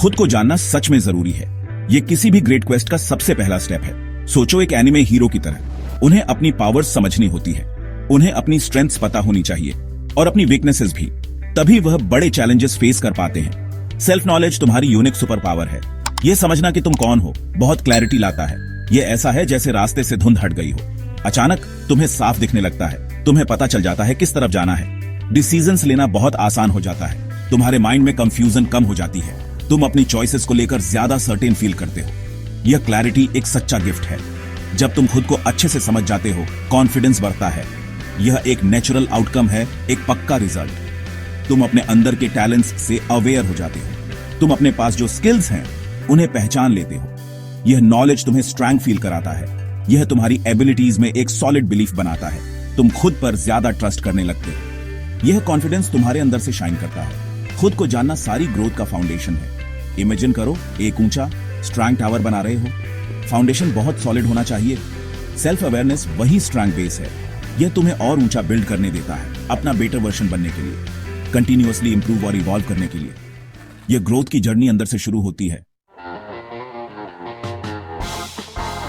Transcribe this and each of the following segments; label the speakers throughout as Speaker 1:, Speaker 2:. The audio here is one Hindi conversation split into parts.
Speaker 1: खुद को जानना सच में जरूरी है। ये किसी भी ग्रेट क्वेस्ट का सबसे पहला स्टेप है। सोचो एक एनिमे हीरो की तरह। उन्हें अपनी पावर्स समझनी होती है, उन्हें अपनी स्ट्रेंथ्स पता होनी चाहिए और अपनी वीकनेसेस भी। तभी वह बड़े चैलेंजेस फेस कर पाते हैं। सेल्फ नॉलेज तुम्हारी यूनिक सुपर पावर है। यह समझना कि तुम कौन हो बहुत क्लैरिटी लाता है। यह ऐसा है जैसे रास्ते से धुंध हट गई हो, अचानक तुम्हें साफ दिखने लगता है। तुम्हें पता चल जाता है किस तरफ जाना है। डिसीजंस लेना बहुत आसान हो जाता है। तुम्हारे माइंड में कंफ्यूजन कम हो जाती है। तुम अपनी चॉइसेस को लेकर ज्यादा सर्टेन फील करते हो। यह क्लैरिटी एक सच्चा गिफ्ट है। जब तुम खुद को अच्छे से समझ जाते हो, कॉन्फिडेंस बढ़ता है। यह एक नेचुरल आउटकम है, एक पक्का रिजल्ट। तुम अपने अंदर के टैलेंट्स से अवेयर हो जाते हो। तुम अपने पास जो स्किल्स हैं उन्हें पहचान लेते हो। यह नॉलेज तुम्हें स्ट्रेंथ फील कराता है। यह तुम्हारी एबिलिटीज में एक सॉलिड बिलीफ बनाता है। तुम खुद पर ज्यादा ट्रस्ट करने लगते हो। यह कॉन्फिडेंस तुम्हारे अंदर से शाइन करता है। खुद को जानना सारी ग्रोथ का फाउंडेशन है। इमेजिन करो एक ऊंचा स्ट्रॉन्ग टावर बना रहे हो। फाउंडेशन बहुत सॉलिड होना चाहिए। सेल्फ अवेयरनेस वही स्ट्रॉन्ग बेस है। यह तुम्हें और ऊंचा बिल्ड करने देता है, अपना बेटर वर्जन बनने के लिए, कंटिन्यूअसली इंप्रूव और इवॉल्व करने के लिए। यह ग्रोथ की जर्नी अंदर से शुरू होती है।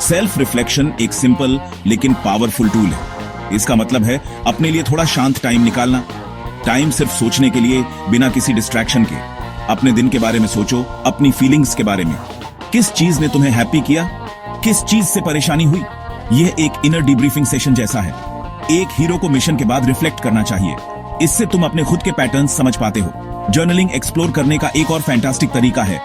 Speaker 1: सेल्फ रिफ्लेक्शन एक सिंपल लेकिन पावरफुल टूल है। इसका मतलब है अपने लिए थोड़ा शांत टाइम निकालना। टाइम सिर्फ सोचने के लिए, बिना किसी डिस्ट्रैक्शन के। अपने दिन के बारे में सोचो, अपनी फीलिंग्स के बारे में। किस चीज ने तुम्हें हैप्पी किया, किस चीज से परेशानी हुई। यह एक इनर डिब्रीफिंग सेशन जैसा है। एक हीरो को मिशन के बाद रिफ्लेक्ट करना चाहिए। इससे तुम अपने खुद के पैटर्न्स समझ पाते हो। जर्नलिंग एक्सप्लोर करने का एक और फैंटास्टिक तरीका है।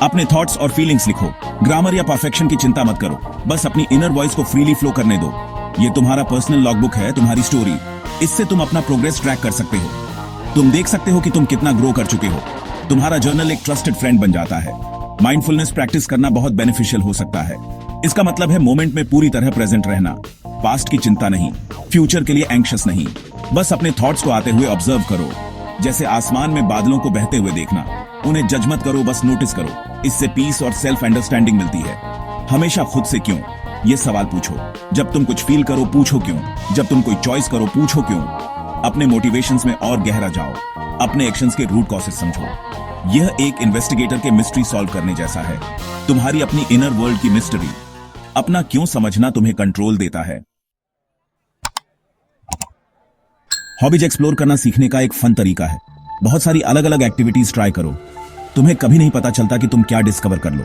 Speaker 1: अपने थॉट्स और फीलिंग्स लिखो। ग्रामर या परफेक्शन की चिंता मत करो, बस अपनी इनर वॉइस को फ्रीली फ्लो करने दो। ये तुम्हारा पर्सनल लॉगबुक है, तुम्हारी स्टोरी। इससे तुम अपना प्रोग्रेस ट्रैक कर सकते हो। तुम देख सकते हो कि तुम कितना ग्रो कर चुके हो। तुम्हारा जर्नल एक ट्रस्टेड फ्रेंड बन जाता है। माइंडफुलनेस प्रैक्टिस करना बहुत बेनिफिशियल हो सकता है। इसका मतलब है मोमेंट में पूरी तरह प्रेजेंट रहना। पास्ट की चिंता नहीं, फ्यूचर के लिए एंग्शियस नहीं। बस अपने थॉट्स को आते हुए ऑब्जर्व करो। जैसे आसमान में बादलों को बहते हुए देखना। उन्हें जज मत करो, बस नोटिस करो। इससे पीस और सेल्फ अंडरस्टैंडिंग मिलती है। हमेशा खुद से क्यों ये सवाल पूछो। जब तुम कुछ फील करो पूछो क्यों। जब तुम कोई चॉइस करो पूछो क्यों। अपने मोटिवेशंस में और गहरा जाओ। अपने एक्शंस के रूट कॉजेस समझो। यह एक इन्वेस्टिगेटर के मिस्ट्री सॉल्व करने जैसा है। तुम्हारी अपनी इनर वर्ल्ड की मिस्ट्री। अपना क्यों समझना तुम्हें कंट्रोल देता है। हॉबीज एक्सप्लोर करना सीखने का एक फन तरीका है। बहुत सारी अलग अलग एक्टिविटीज ट्राई करो। तुम्हें कभी नहीं पता चलता कि तुम क्या डिस्कवर कर लो।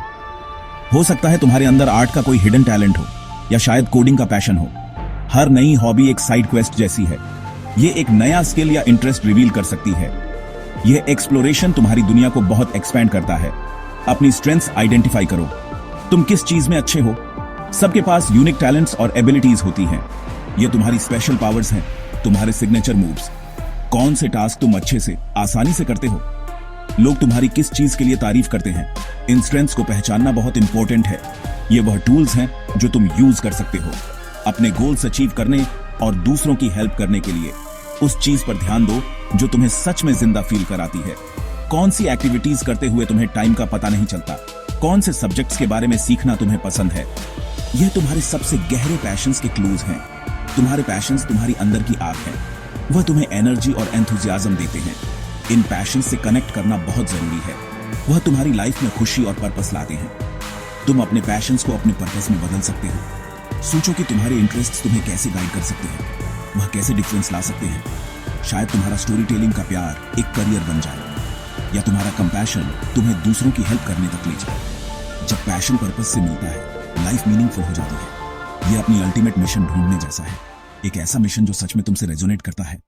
Speaker 1: हो सकता है तुम्हारे अंदर आर्ट का कोई हिडन टैलेंट हो, या शायद कोडिंग का पैशन हो। हर नई हॉबी एक साइड क्वेस्ट जैसी है। ये एक नया स्किल या इंटरेस्ट रिवील कर सकती है। यह एक्सप्लोरेशन तुम्हारी दुनिया को बहुत एक्सपैंड करता है। अपनी स्ट्रेंथ्स आइडेंटिफाई करो। तुम किस चीज में अच्छे हो। सबके पास यूनिक टैलेंट्स और एबिलिटीज होती हैं। ये तुम्हारी स्पेशल पावर्स हैं, तुम्हारे सिग्नेचर मूव्स। कौन से टास्क तुम अच्छे से, आसानी से करते हो। लोग तुम्हारी किस चीज के लिए तारीफ करते हैं। इन स्ट्रेंथ्स को पहचानना बहुत इंपॉर्टेंट है। ये वह टूल्स हैं जो तुम यूज कर सकते हो अपने गोल्स अचीव करने और दूसरों की हेल्प करने के लिए। उस चीज पर ध्यान दो जो तुम्हें सच में जिंदा फील कराती है। कौन सी एक्टिविटीज करते हुए तुम्हें टाइम का पता नहीं चलता। कौन से सब्जेक्ट्स के बारे में सीखना तुम्हें पसंद है। यह तुम्हारे सबसे गहरे पैशंस के क्लूज हैं। तुम्हारे पैशंस तुम्हारी अंदर की आग है। वह तुम्हें एनर्जी और एंथुजियाज्म देते हैं। इन पैशन से कनेक्ट करना बहुत जरूरी है। वह तुम्हारी लाइफ में खुशी और पर्पस लाते हैं। तुम अपने पैशंस को अपने पर्पस में बदल सकते हो। सोचो कि तुम्हारे इंटरेस्ट्स तुम्हें कैसे गाइड कर सकते हैं। वह कैसे डिफरेंस ला सकते हैं। शायद तुम्हारा स्टोरी टेलिंग का प्यार एक करियर बन जाए, या तुम्हारा कंपैशन तुम्हें दूसरों की हेल्प करने तक ले जाए। जब पैशन पर्पस से मिलता है, लाइफ मीनिंगफुल हो जाती है। यह अपनी अल्टीमेट मिशन ढूंढने जैसा है। एक ऐसा मिशन जो सच में तुमसे रेजोनेट करता है।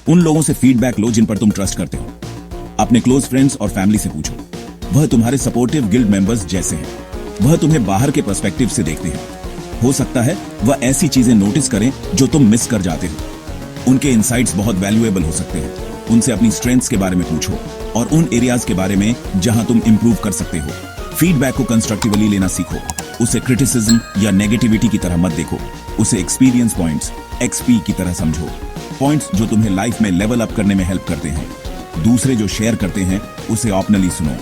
Speaker 1: उन लोगों से फीडबैक लो जिन पर तुम ट्रस्ट करते हो। अपने क्लोज फ्रेंड्स और फैमिली से पूछो। वह तुम्हारे सपोर्टिव गिल्ड मेंबर्स जैसे हैं। वह तुम्हें बाहर के पर्सपेक्टिव से देखते हैं। हो सकता है वह ऐसी चीजें नोटिस करें जो तुम मिस कर जाते हो। उनके इनसाइट्स बहुत वैल्यूएबल हो सकते हैं। उनसे अपनी स्ट्रेंथ्स के बारे में पूछो और उन एरियाज के बारे में जहां तुम इंप्रूव कर सकते हो। फीडबैक को कंस्ट्रक्टिवली लेना सीखो। उसे क्रिटिसिज्म या नेगेटिविटी की तरह मत देखो। उसे एक्सपीरियंस पॉइंट्स, एक्सपी की तरह समझो। पॉइंट्स जो तुम्हें लाइफ में लेवल अप करने में हेल्प करते हैं। दूसरे जो शेयर करते हैं उसे ऑपनली सुनो।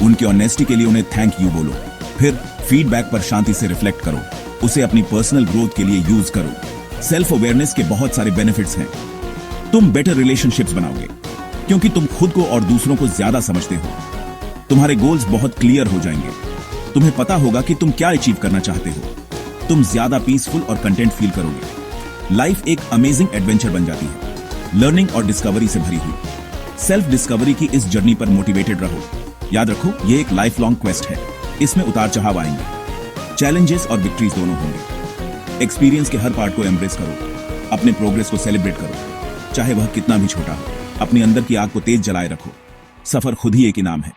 Speaker 1: उनकी ऑनेस्टी के लिए उन्हें थैंक यू बोलो। फिर फीडबैक पर शांति से रिफ्लेक्ट करो। उसे अपनी पर्सनल ग्रोथ के लिए यूज करो। सेल्फ अवेयरनेस के बहुत सारे बेनिफिट्स हैं। तुम बेटर रिलेशनशिप्स बनाओगे। क्योंकि तुम खुद को और दूसरों को ज्यादा समझते हो। तुम्हारे गोल्स बहुत क्लियर हो जाएंगे। तुम्हें पता होगा कि तुम क्या अचीव करना चाहते हो। तुम ज्यादा पीसफुल और कंटेंट फील करोगे। लाइफ एक अमेजिंग एडवेंचर बन जाती है, लर्निंग और डिस्कवरी से भरी हुई। सेल्फ डिस्कवरी की इस जर्नी पर मोटिवेटेड रहो। याद रखो, ये एक लाइफ लॉन्ग क्वेस्ट है। इसमें उतार चढ़ाव आएंगे, चैलेंजेस और विक्ट्रीज दोनों होंगे। एक्सपीरियंस के हर पार्ट को एम्ब्रेस करो, अपने प्रोग्रेस को सेलिब्रेट करो, चाहे वह कितना भी छोटा हो। अपने अंदर की आग को तेज जलाए रखो। सफर खुद ही एक इनाम है।